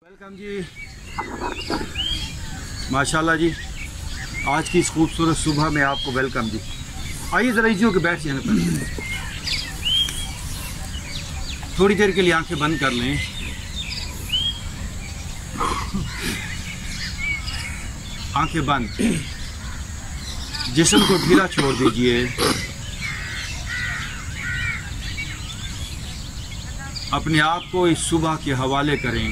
Welcome जी, माशाल्लाह जी। आज की इस खूबसूरत सुबह में आपको वेलकम जी। आइए ज़रा इसी के बैठ जाने पर थोड़ी देर के लिए आंखें बंद कर लें। आंखें बंद, जिस्म को ढीला छोड़ दीजिए। अपने आप को इस सुबह के हवाले करें।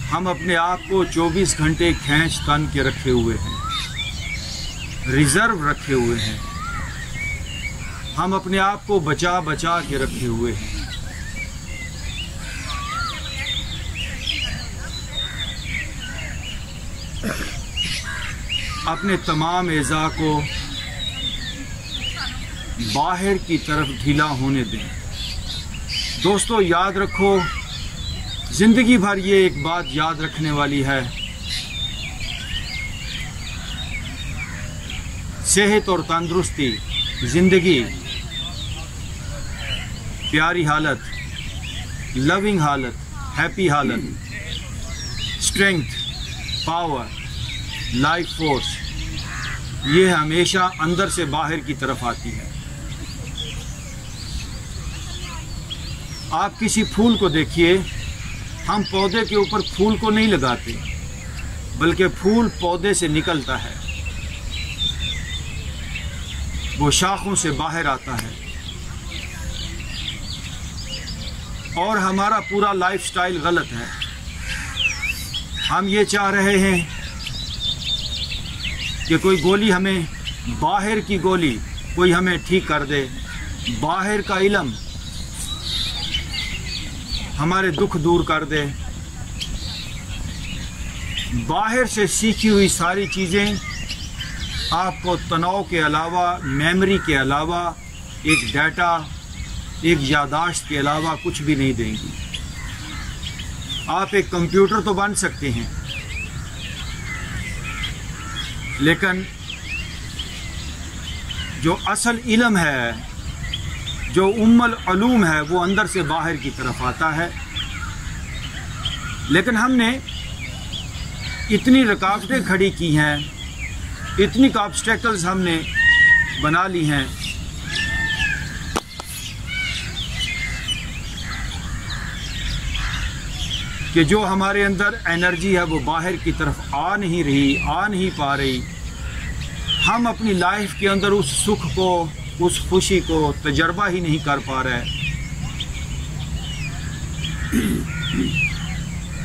हम अपने आप को 24 घंटे खींच तान के रखे हुए हैं, रिजर्व रखे हुए हैं। हम अपने आप को बचा बचा के रखे हुए हैं। अपने तमाम एज़ा को बाहर की तरफ ढीला होने दें। दोस्तों, याद रखो, ज़िंदगी भर ये एक बात याद रखने वाली है, सेहत और तंदुरुस्ती, ज़िंदगी, प्यारी हालत, लविंग हालत, हैप्पी हालत, स्ट्रेंथ, पावर, लाइफ फोर्स, ये हमेशा अंदर से बाहर की तरफ आती है। आप किसी फूल को देखिए, हम पौधे के ऊपर फूल को नहीं लगाते, बल्कि फूल पौधे से निकलता है, वो शाखों से बाहर आता है। और हमारा पूरा लाइफस्टाइल गलत है। हम ये चाह रहे हैं कि कोई गोली हमें, बाहर की गोली कोई हमें ठीक कर दे, बाहर का इल्म हमारे दुख दूर कर दे, बाहर से सीखी हुई सारी चीज़ें आपको तनाव के अलावा, मेमोरी के अलावा, एक डाटा, एक यादाश्त के अलावा कुछ भी नहीं देंगी। आप एक कंप्यूटर तो बन सकते हैं, लेकिन जो असल इल्म है, जो उम्मुल उलूम है, वो अंदर से बाहर की तरफ आता है। लेकिन हमने इतनी रुकावटें खड़ी की हैं, इतनी ऑब्स्टेकल्स हमने बना ली हैं कि जो हमारे अंदर एनर्जी है वो बाहर की तरफ आ नहीं पा रही। हम अपनी लाइफ के अंदर उस सुख को, उस खुशी को तजर्बा ही नहीं कर पा रहे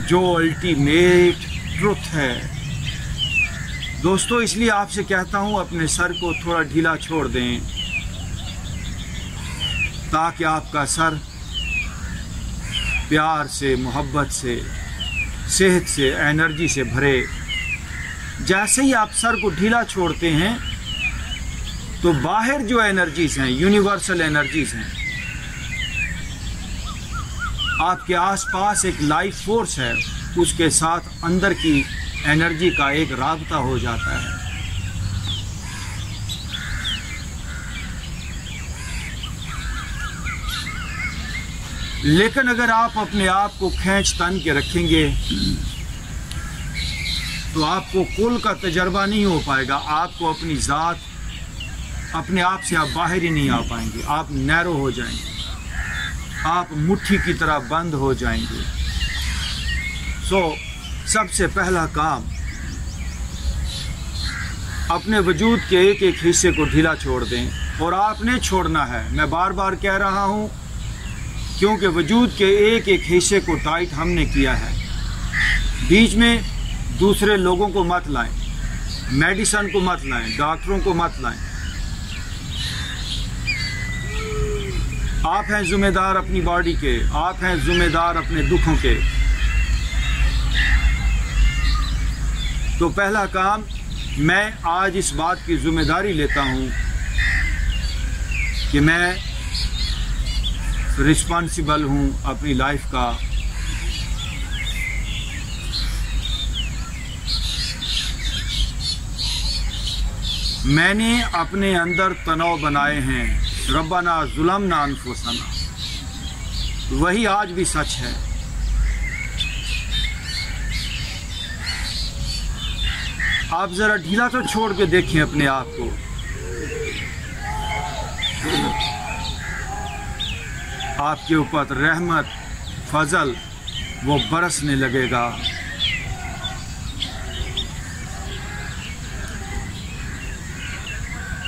जो अल्टीमेट ट्रुथ है। दोस्तों, इसलिए आपसे कहता हूँ, अपने सर को थोड़ा ढीला छोड़ दें, ताकि आपका सर प्यार से, मोहब्बत से, सेहत से, एनर्जी से भरे। जैसे ही आप सर को ढीला छोड़ते हैं, तो बाहर जो एनर्जीज हैं, यूनिवर्सल एनर्जीज हैं, आपके आसपास एक लाइफ फोर्स है, उसके साथ अंदर की एनर्जी का एक राबता हो जाता है। लेकिन अगर आप अपने आप को खींच तान के रखेंगे, तो आपको कुल का तजर्बा नहीं हो पाएगा। आपको अपनी ज़ात, अपने आप से आप बाहर ही नहीं आ पाएंगे। आप नैरो हो जाएंगे, आप मुट्ठी की तरह बंद हो जाएंगे। सबसे पहला काम, अपने वजूद के एक एक हिस्से को ढीला छोड़ दें। और आपने छोड़ना है, मैं बार बार कह रहा हूँ, क्योंकि वजूद के एक एक हिस्से को टाइट हमने किया है। बीच में दूसरे लोगों को मत लाएं, मेडिसन को मत लाएं, डॉक्टरों को मत लाएं। आप हैं जिम्मेदार अपनी बॉडी के, आप हैं जिम्मेदार अपने दुखों के। तो पहला काम, मैं आज इस बात की जिम्मेदारी लेता हूं कि मैं रिस्पॉन्सिबल हूं अपनी लाइफ का। मैंने अपने अंदर तनाव बनाए हैं, रब्बाना ज़ुलमना अनफुसना, वही आज भी सच है। आप ज़रा ढीला तो छोड़ के देखें अपने आप को। आपके ऊपर रहमत फजल वो बरसने लगेगा।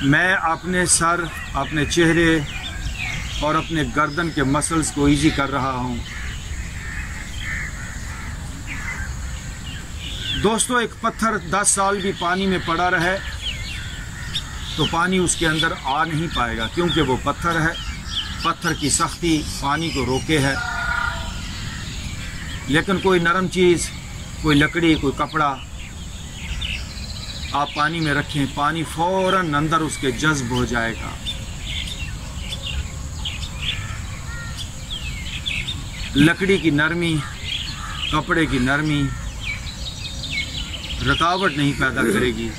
मैं अपने सर, अपने चेहरे और अपने गर्दन के मसल्स को इजी कर रहा हूँ। दोस्तों, एक पत्थर 10 साल भी पानी में पड़ा रहे तो पानी उसके अंदर आ नहीं पाएगा, क्योंकि वो पत्थर है। पत्थर की सख्ती पानी को रोके है। लेकिन कोई नरम चीज़, कोई लकड़ी, कोई कपड़ा आप पानी में रखें, पानी फौरन अंदर उसके जज्ब हो जाएगा। लकड़ी की नरमी, कपड़े की नरमी रुकावट नहीं पैदा करेगी।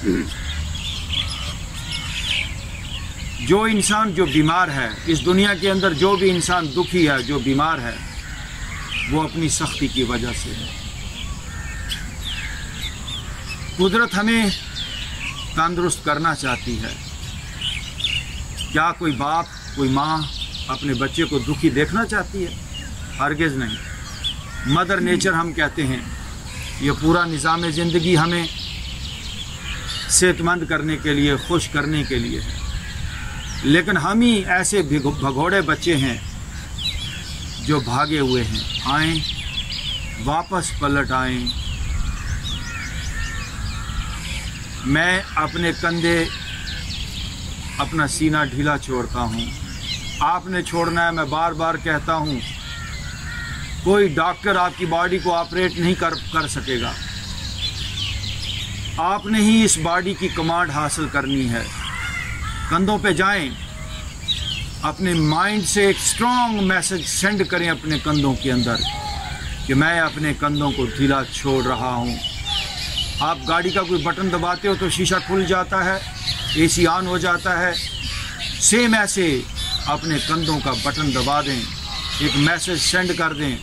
जो इंसान जो बीमार है इस दुनिया के अंदर, जो भी इंसान दुखी है, जो बीमार है, वो अपनी सख्ती की वजह से है। कुदरत हमें तंदुरुस्त करना चाहती है। क्या कोई बाप, कोई माँ अपने बच्चे को दुखी देखना चाहती है? हरगिज़ नहीं। मदर नेचर हम कहते हैं, ये पूरा निज़ाम ज़िंदगी हमें सेहतमंद करने के लिए, खुश करने के लिए है। लेकिन हम ही ऐसे भगोड़े बच्चे हैं जो भागे हुए हैं। आएँ, वापस पलट आएँ। मैं अपने कंधे, अपना सीना ढीला छोड़ता हूँ। आपने छोड़ना है। मैं बार बार कहता हूँ, कोई डॉक्टर आपकी बॉडी को ऑपरेट नहीं कर सकेगा। आपने ही इस बॉडी की कमांड हासिल करनी है। कंधों पे जाएं, अपने माइंड से एक स्ट्रॉन्ग मैसेज सेंड करें अपने कंधों के अंदर कि मैं अपने कंधों को ढीला छोड़ रहा हूँ। आप गाड़ी का कोई बटन दबाते हो तो शीशा खुल जाता है, एसी ऑन हो जाता है। सेम ऐसे अपने कंधों का बटन दबा दें, एक मैसेज सेंड कर दें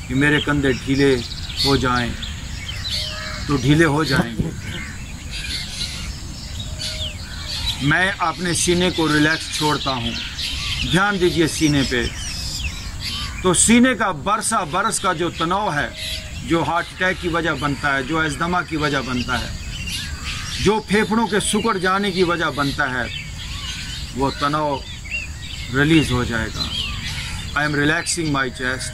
कि मेरे कंधे ढीले हो जाएं, तो ढीले हो जाएंगे। मैं अपने सीने को रिलैक्स छोड़ता हूँ। ध्यान दीजिए सीने पे। तो सीने का बरस का जो तनाव है, जो हार्ट अटैक की वजह बनता है, जो अस्थमा की वजह बनता है, जो फेफड़ों के सिकुड़ जाने की वजह बनता है, वो तनाव रिलीज़ हो जाएगा। I am relaxing my chest.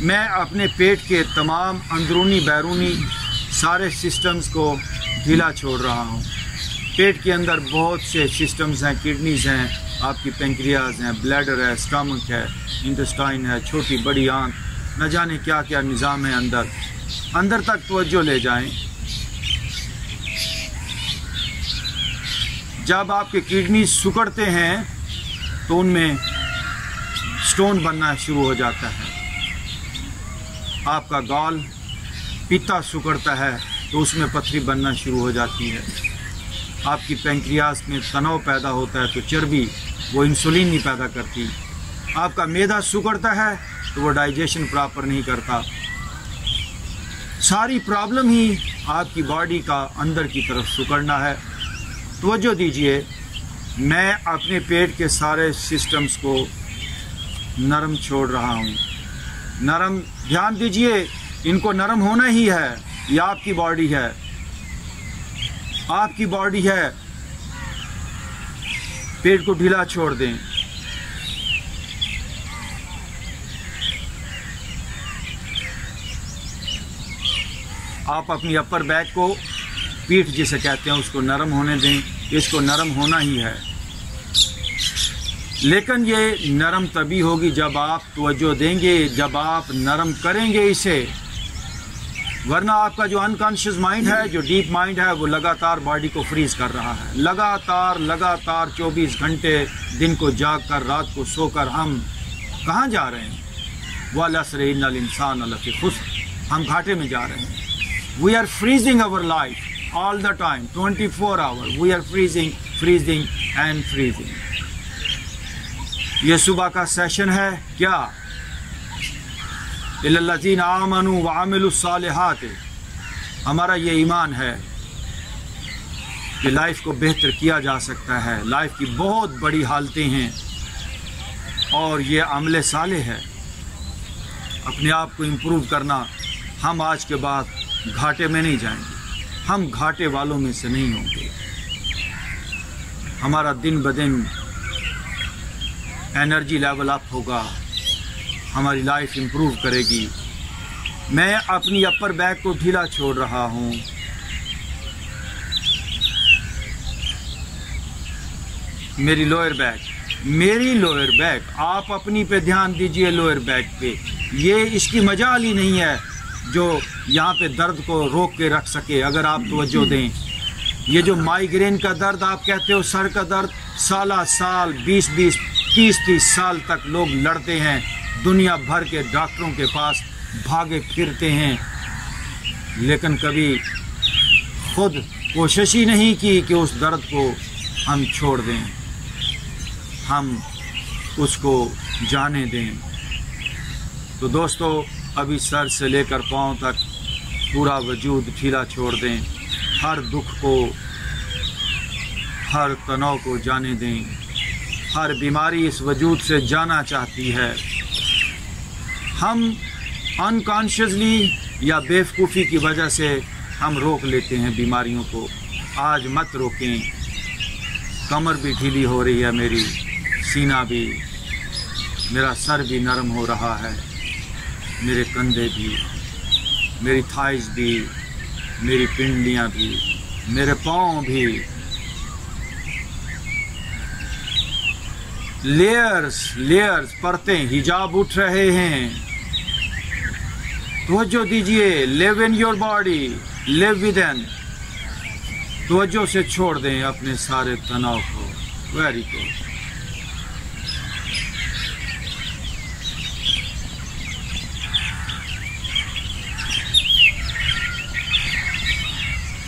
मैं अपने पेट के तमाम अंदरूनी बैरूनी सारे सिस्टम्स को ढीला छोड़ रहा हूँ। पेट के अंदर बहुत से सिस्टम्स हैं, किडनीज हैं, आपकी पेंक्रियाज हैं, ब्लैडर है, स्टमक है, इंटेस्टाइन है, छोटी बड़ी आंत, न जाने क्या क्या निज़ाम है अंदर तक तवज्जो ले जाएं। जब आपके किडनी सिकुड़ते हैं तो उनमें स्टोन बनना शुरू हो जाता है। आपका गॉल पित्ता सिकुड़ता है तो उसमें पथरी बनना शुरू हो जाती है। आपकी पेंक्रियाज में तनाव पैदा होता है तो चर्बी, वो इंसुलिन नहीं पैदा करती। आपका मैदा सिकुड़ता है तो वो डाइजेशन प्रॉपर नहीं करता। सारी प्रॉब्लम ही आपकी बॉडी का अंदर की तरफ सिकुड़ना है। तवज्जो दीजिए, मैं अपने पेट के सारे सिस्टम्स को नरम छोड़ रहा हूँ। नरम, ध्यान दीजिए, इनको नरम होना ही है। ये आपकी बॉडी है, आपकी बॉडी है। पेट को ढीला छोड़ दें। आप अपनी अपर बैक को, पीठ जिसे कहते हैं, उसको नरम होने दें। इसको नरम होना ही है। लेकिन ये नरम तभी होगी जब आप तवज्जो देंगे, जब आप नरम करेंगे इसे। वरना आपका जो अनकॉन्शियस माइंड है, जो डीप माइंड है, वो लगातार बॉडी को फ्रीज कर रहा है। लगातार 24 घंटे दिन को जाग कर, रात को सोकर हम कहाँ जा रहे हैं? वल अस्र इन्नल इंसान लफी खुस्र, हम घाटे में जा रहे हैं। We are freezing our life. all the time, 24 hours. We are freezing and freezing. ये सुबह का सेशन है क्या? इल्लल्लज़ीना आमनू व अमिलुस्सालिहात। हमारा ये ईमान है कि लाइफ को बेहतर किया जा सकता है। लाइफ की बहुत बड़ी हालतें हैं और ये अमले साले है। अपने आप को इम्प्रूव करना। हम आज के बाद घाटे में नहीं जाएंगे, हम घाटे वालों में से नहीं होंगे। हमारा दिन ब दिन एनर्जी लेवल अप होगा, हमारी लाइफ इम्प्रूव करेगी। मैं अपनी अपर बैक को ढीला छोड़ रहा हूँ। मेरी लोअर बैक, आप अपनी पे ध्यान दीजिए। लोअर बैक पे ये इसकी मजाल ही नहीं है जो यहाँ पे दर्द को रोक के रख सके। अगर आप तवज्जो दें, ये जो माइग्रेन का दर्द आप कहते हो, सर का दर्द, साल 20-20 30-30 साल तक लोग लड़ते हैं, दुनिया भर के डॉक्टरों के पास भागे फिरते हैं, लेकिन कभी खुद कोशिश ही नहीं की कि उस दर्द को हम छोड़ दें, हम उसको जाने दें। तो दोस्तों, अभी सर से लेकर पाँव तक पूरा वजूद ढीला छोड़ दें। हर दुख को, हर तनाव को जाने दें। हर बीमारी इस वजूद से जाना चाहती है। हम अनकॉन्शियसली या बेवकूफ़ी की वजह से हम रोक लेते हैं बीमारियों को। आज मत रोकें। कमर भी ढीली हो रही है मेरी, सीना भी, मेरा सर भी नरम हो रहा है, मेरे कंधे भी, मेरी थाइस भी, मेरी पिंडलियाँ भी, मेरे पाँव भी। लेयर्स परतें, हिजाब उठ रहे हैं। तवज्जो दीजिए। Live in your body, live with in. तवज्जो से छोड़ दें अपने सारे तनाव को। Very good.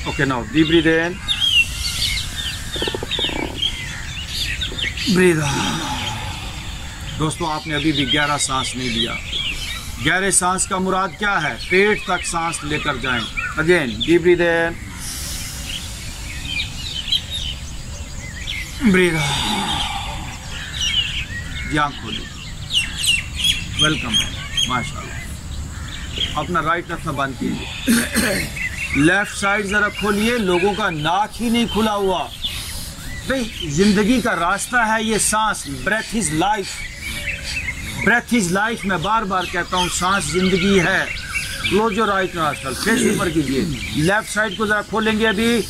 Okay, now deep breathe in, breathe out। दोस्तों, आपने अभी भी गहरा सांस नहीं लिया। गहरे सांस का मुराद क्या है? पेट तक सांस लेकर जाएं। अगेन डीप ब्रीथ इन, ब्रीथ आउट। आंख खोलिए। वेलकम है, माशाल्लाह। अपना राइट नथना बंद कीजिए। लेफ्ट साइड जरा खोलिए। लोगों का नाक ही नहीं खुला हुआ। भाई, जिंदगी का रास्ता है ये सांस। Breath is life, breath is life. मैं बार बार कहता हूँ, सांस जिंदगी है। Close your right nostril, face ऊपर कीजिए। लेफ्ट साइड को जरा खोलेंगे अभी।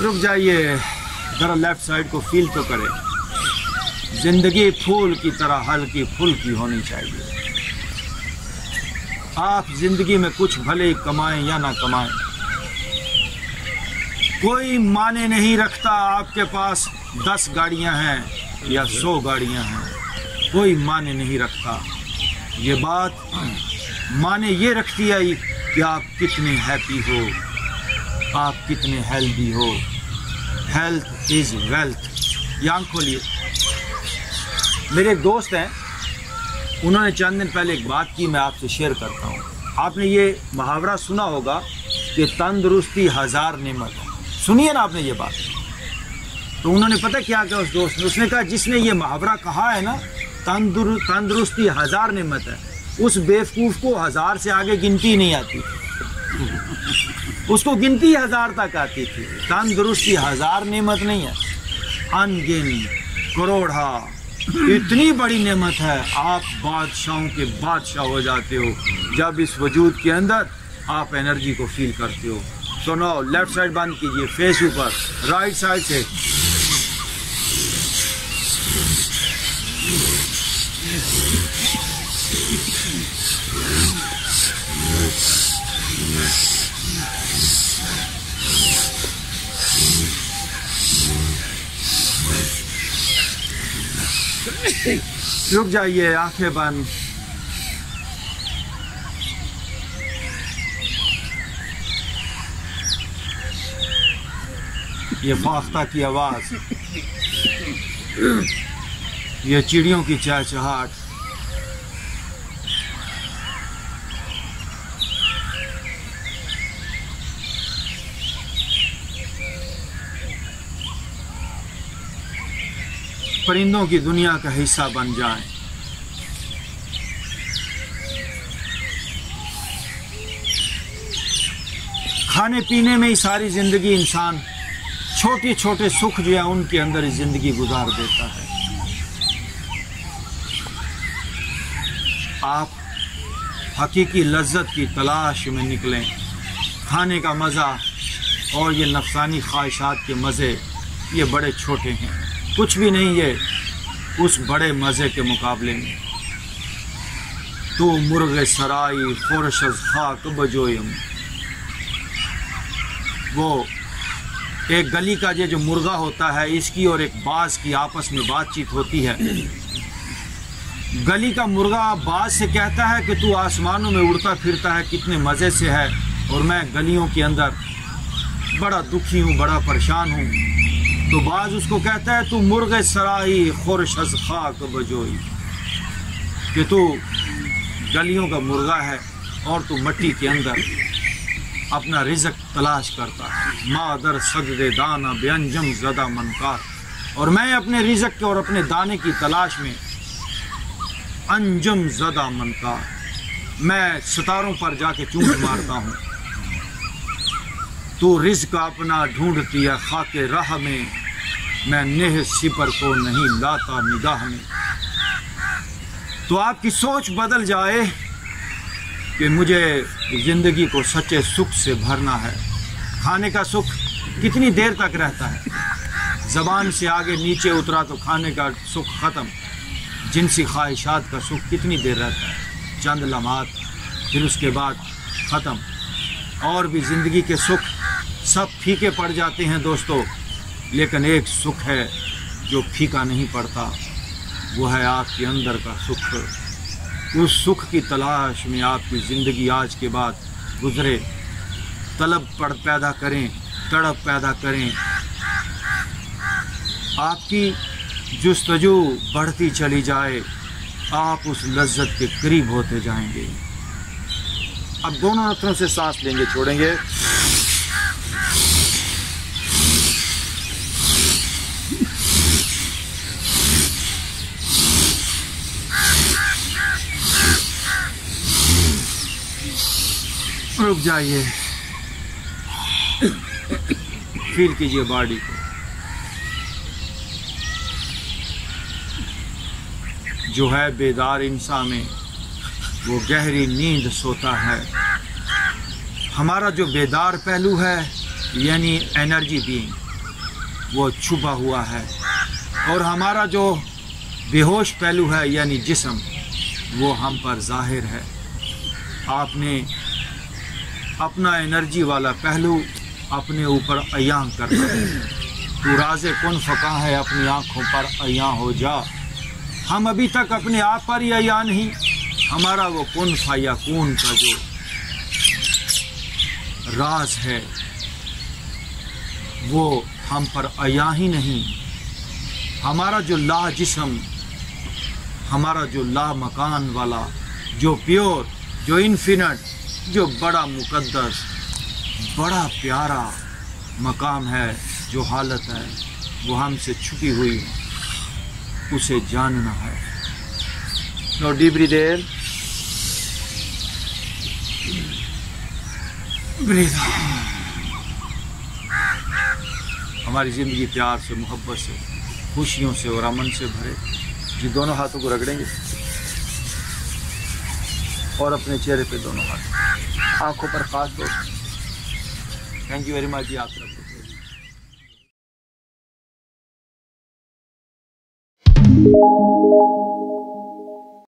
रुक जाइए, जरा लेफ्ट साइड को फील तो करें। जिंदगी फूल की तरह हल्की फुल्की होनी चाहिए। आप जिंदगी में कुछ भले ही कमाएं या ना कमाएं, कोई माने नहीं रखता आपके पास 10 गाड़ियां हैं या 100 गाड़ियां हैं, कोई माने नहीं रखता। ये बात माने ये रखती है कि आप कितने हैप्पी हो, आप कितने हेल्दी हो। Health is wealth. आंख खोलिए। मेरे एक दोस्त हैं, उन्होंने चंद दिन पहले एक बात की, मैं आपसे शेयर करता हूँ। आपने ये मुहावरा सुना होगा कि तंदुरुस्ती 1000 नेमत है। सुनिए ना आपने ये बात। तो उन्होंने पता क्या किया उस दोस्त ने? उसने कहा, जिसने ये मुहावरा कहा है ना, तंदुरुस्ती 1000 नेमत है, उस बेवकूफ़ को 1000 से आगे गिनती नहीं आती। उसको गिनती 1000 तक आती थी। तंदुरुस्ती 1000 नेमत नहीं है, अनगिन करोड़ा इतनी बड़ी नेमत है। आप बादशाहों के बादशाह हो जाते हो जब इस वजूद के अंदर आप एनर्जी को फील करते हो। तो नो, लेफ्ट साइड बंद कीजिए, फेस ऊपर, राइट साइड से रुक जाइए, आंखें बंद। ये फाख्ता की आवाज़, ये चिड़ियों की चहचहाट, परिंदों की दुनिया का हिस्सा बन जाएं। खाने पीने में ही सारी ज़िंदगी इंसान छोटे छोटे सुख जो है उनके अंदर ही ज़िंदगी गुजार देता है। आप हकीकी लज्जत की तलाश में निकलें। खाने का मज़ा और ये नफसानी ख्वाहिशात के मज़े ये बड़े छोटे हैं, कुछ भी नहीं ये उस बड़े मज़े के मुकाबले में। तो मुर्गे सराई खुरशज खाक बजोयम, वो एक गली का ये जो मुर्गा होता है, इसकी और एक बाज की आपस में बातचीत होती है। गली का मुर्गा बाज से कहता है कि तू आसमानों में उड़ता फिरता है, कितने मज़े से है, और मैं गलियों के अंदर बड़ा दुखी हूँ, बड़ा परेशान हूँ। तो बाज उसको कहता है, तू मुर्गे सराही खुरशज खाक बजोई, कि तू गलियों का मुर्गा है और तू मिट्टी के अंदर अपना रिज़्क तलाश करता है। मादर सददे दाना बेअंजम ज़दा मनकार, और मैं अपने रिज़्क के और अपने दाने की तलाश में अंजम ज़दा मनकार, मैं सितारों पर जाके चूंक मारता हूँ। तो रिज़्क अपना ढूंढती है खाके राह में, मैं नेह सिपर को नहीं लाता निगाह में। तो आपकी सोच बदल जाए कि मुझे ज़िंदगी को सच्चे सुख से भरना है। खाने का सुख कितनी देर तक रहता है? ज़बान से आगे नीचे उतरा तो खाने का सुख ख़त्म। जिनसी ख्वाहिशात का सुख कितनी देर रहता है? चंद लम्हात, फिर उसके बाद ख़त्म। और भी ज़िंदगी के सुख सब फीके पड़ जाते हैं दोस्तों, लेकिन एक सुख है जो फीका नहीं पड़ता, वो है आपके अंदर का सुख। उस सुख की तलाश में आपकी ज़िंदगी आज के बाद गुज़रे। तलब पैदा करें, तड़प पैदा करें, आपकी जुस्तजू बढ़ती चली जाए, आप उस लज्जत के करीब होते जाएंगे। अब दोनों नथनों से सांस लेंगे, छोड़ेंगे। रुक जाइए, फील कीजिए बॉडी को। जो है बेदार इंसान में वो गहरी नींद सोता है। हमारा जो बेदार पहलू है यानी एनर्जी बीइंग, वो छुपा हुआ है, और हमारा जो बेहोश पहलू है यानी जिस्म, वो हम पर जाहिर है। आपने अपना एनर्जी वाला पहलू अपने ऊपर अयां करना है। तू राज़े कुन फ़क़ा है, अपनी आँखों पर अयां हो जा। हम अभी तक अपने आप पर ही अयां नहीं, हमारा वो कुन फ़यकून का जो राज है वो हम पर अयां ही नहीं। हमारा जो ला जिस्म, हमारा जो ला मकान वाला, जो प्योर, जो इन्फिनिट, जो बड़ा मुकद्दस, बड़ा प्यारा मकाम है, जो हालत है वो हमसे छुपी हुई है, उसे जानना है। नो डीप ब्रीथ इन, ब्रीथ आउट। हमारी ज़िंदगी प्यार से, मोहब्बत से, खुशियों से और अमन से भरे। जी दोनों हाथों को रगड़ेंगे और अपने चेहरे पे दोनों हाथ, आंखों पर खास तौर। थैंक यू वेरी मच जी, आप सबको।